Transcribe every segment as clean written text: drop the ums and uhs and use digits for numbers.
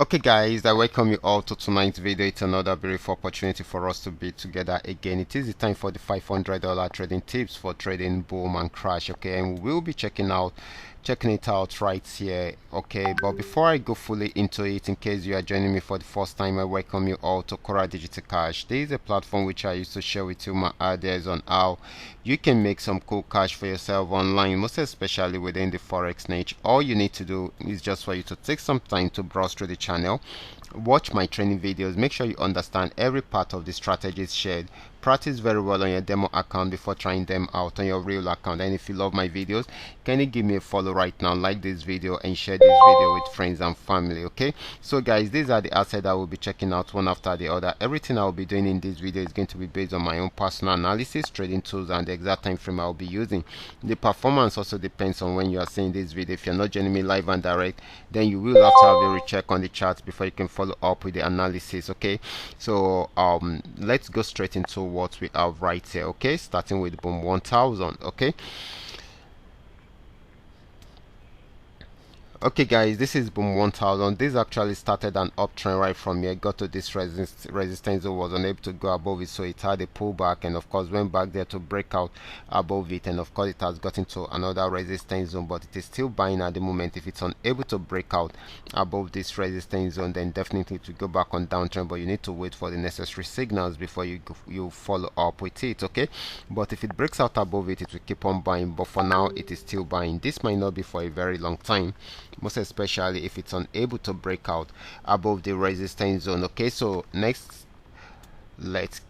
Okay guys, I welcome you all to tonight's video. It's another beautiful opportunity for us to be together again. It is the time for the $500 trading tips for trading boom and crash. Okay, and we will be checking it out right here. Okay, but before I go fully into it, in case you are joining me for the first time, I welcome you all to Qora Digital Cash. This is a platform which I used to share with you my ideas on how you can make some cool cash for yourself online, most especially within the forex niche. All you need to do is just for you to take some time to browse through the channel, watch my training videos, make sure you understand every part of the strategies shared, practice very well on your demo account before trying them out on your real account. And if you love my videos, can you give me a follow right now, like this video and share this video with friends and family. Okay, so guys, these are the assets I will be checking out one after the other. Everything I will be doing in this video is going to be based on my own personal analysis, trading tools, and the exact time frame I will be using. The performance also depends on when you are seeing this video. If you're not joining me live and direct, then you will have to have a recheck on the charts before you can follow up with the analysis. Okay, so let's go straight into what we have right here. Okay, starting with boom 1000. Okay guys, this is boom 1000. This actually started an uptrend right from here, got to this resistance, it was unable to go above it, so it had a pullback and of course went back there to break out above it, and of course it has gotten to another resistance zone, but it is still buying at the moment. If it's unable to break out above this resistance zone, then definitely to go back on downtrend, but you need to wait for the necessary signals before you follow up with it. Okay, but if it breaks out above it, it will keep on buying, but for now it is still buying. This might not be for a very long time, most especially if it's unable to break out above the resistance zone. Okay, so next, let's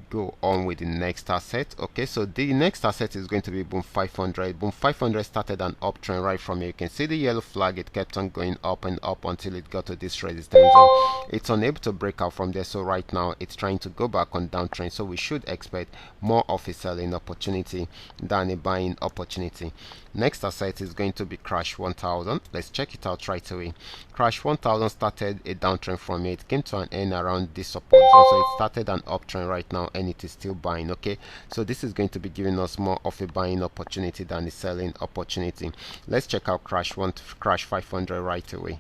go on with the next asset. Okay, so the next asset is going to be boom 500. Boom 500 started an uptrend right from here. You can see the yellow flag, it kept on going up and up until it got to this resistance zone. It's unable to break out from there, so right now it's trying to go back on downtrend, so we should expect more of a selling opportunity than a buying opportunity. Next asset is going to be crash 1000. Let's check it out right away. Crash 1000 started a downtrend from here. It came to an end around this support zone, so it started an uptrend right now and it is still buying. Okay, so this is going to be giving us more of a buying opportunity than a selling opportunity. Let's check out crash 500 right away.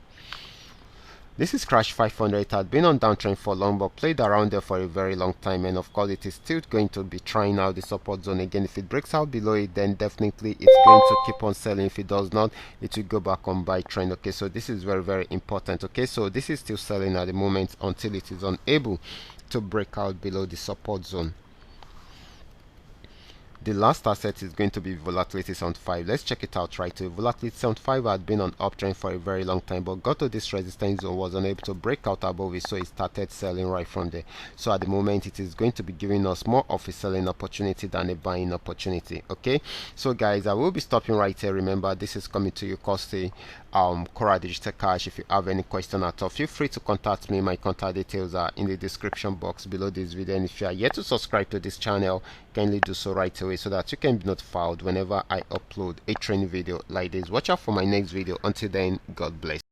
This is crash 500. It had been on downtrend for long but played around there for a very long time, and of course it is still going to be trying out the support zone again. If it breaks out below it, then definitely it's going to keep on selling. If it does not, it will go back on buy trend. Okay, so this is very important. Okay, so this is still selling at the moment until it is unable to break out below the support zone. The last asset is going to be volatility 75. Let's check it out right away. Volatility 75 had been on uptrend for a very long time, but got to this resistance zone, was unable to break out above it, so it started selling right from there. So at the moment it is going to be giving us more of a selling opportunity than a buying opportunity. Okay, so guys, I will be stopping right here. Remember, this is coming to you courtesy Qora Digital Cash. If you have any question at all, feel free to contact me. My contact details are in the description box below this video, and if you are yet to subscribe to this channel, kindly do so right away so that you can be notified whenever I upload a training video like this. Watch out for my next video. Until then, God bless.